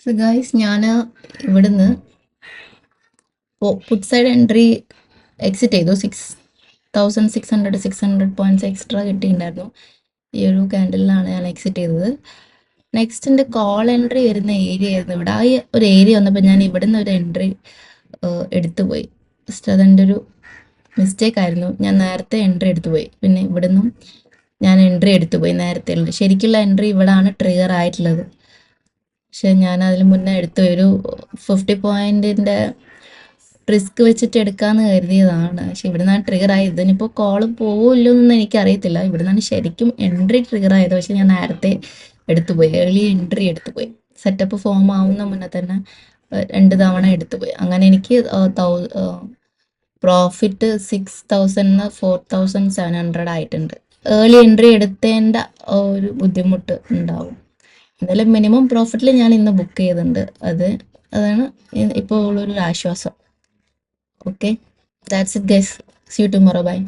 So guys, ഞാൻ ഇവിടുന്ന് puttu side entry exit ചെയ്തു. 6,600 പോയിന്റ്സ് എക്സ്ട്രാ കിട്ടിയിട്ടുണ്ടായിരുന്നു. ഈ ഒരു ക്യാൻഡലിലാണ് ഞാൻ എക്സിറ്റ് ചെയ്തത്. നെക്സ്റ്റ് എൻ്റെ കോൾ എൻട്രി വരുന്ന ഏരിയ ആയിരുന്നു ഇവിടെ. ആ ഒരു ഏരിയ വന്നപ്പോൾ ഞാൻ ഇവിടുന്ന് ഒരു എൻട്രി എടുത്തു പോയി. ജസ്റ്റ് അതെൻ്റെ ഒരു മിസ്റ്റേക്ക് ആയിരുന്നു. ഞാൻ നേരത്തെ എൻട്രി എടുത്തു പോയി. പിന്നെ ഇവിടുന്നും ഞാൻ എൻട്രി എടുത്തു പോയി നേരത്തെ. ശരിക്കുള്ള എൻട്രി ഇവിടാണ് ട്രിഗർ ആയിട്ടുള്ളത്. പക്ഷെ ഞാൻ അതിന് മുന്നേ എടുത്തു ഒരു 50 പോയിന്റിൻ്റെ റിസ്ക് വെച്ചിട്ട് എടുക്കാമെന്ന് കരുതിയതാണ്. പക്ഷെ ഇവിടെ നിന്നാണ് ട്രിഗർ ആയത്. ഇതിനിപ്പോൾ കോൾ പോവില്ലോ എന്നൊന്നും എനിക്കറിയത്തില്ല. ഇവിടെ നിന്നാണ് ശരിക്കും എൻട്രി ട്രിഗർ ആയത്. പക്ഷെ ഞാൻ നേരത്തെ എടുത്തുപോയി, ഏർലി എൻട്രി എടുത്തുപോയി. സെറ്റപ്പ് ഫോം ആവുന്ന മുന്നേ തന്നെ 2 തവണ എടുത്തുപോയി. അങ്ങനെ എനിക്ക് പ്രോഫിറ്റ് 6,000 4,700 ആയിട്ടുണ്ട്. ഏർലി എൻട്രി എടുത്തതിൻ്റെ ഒരു ബുദ്ധിമുട്ട് ഉണ്ടാവും. എന്തായാലും മിനിമം പ്രോഫിറ്റിൽ ഞാൻ ഇന്ന് ബുക്ക് ചെയ്തിട്ടുണ്ട്. അതാണ് ഇപ്പോൾ ഉള്ളൊരു ആശ്വാസം. Okay, that's it guys. See you tomorrow. By.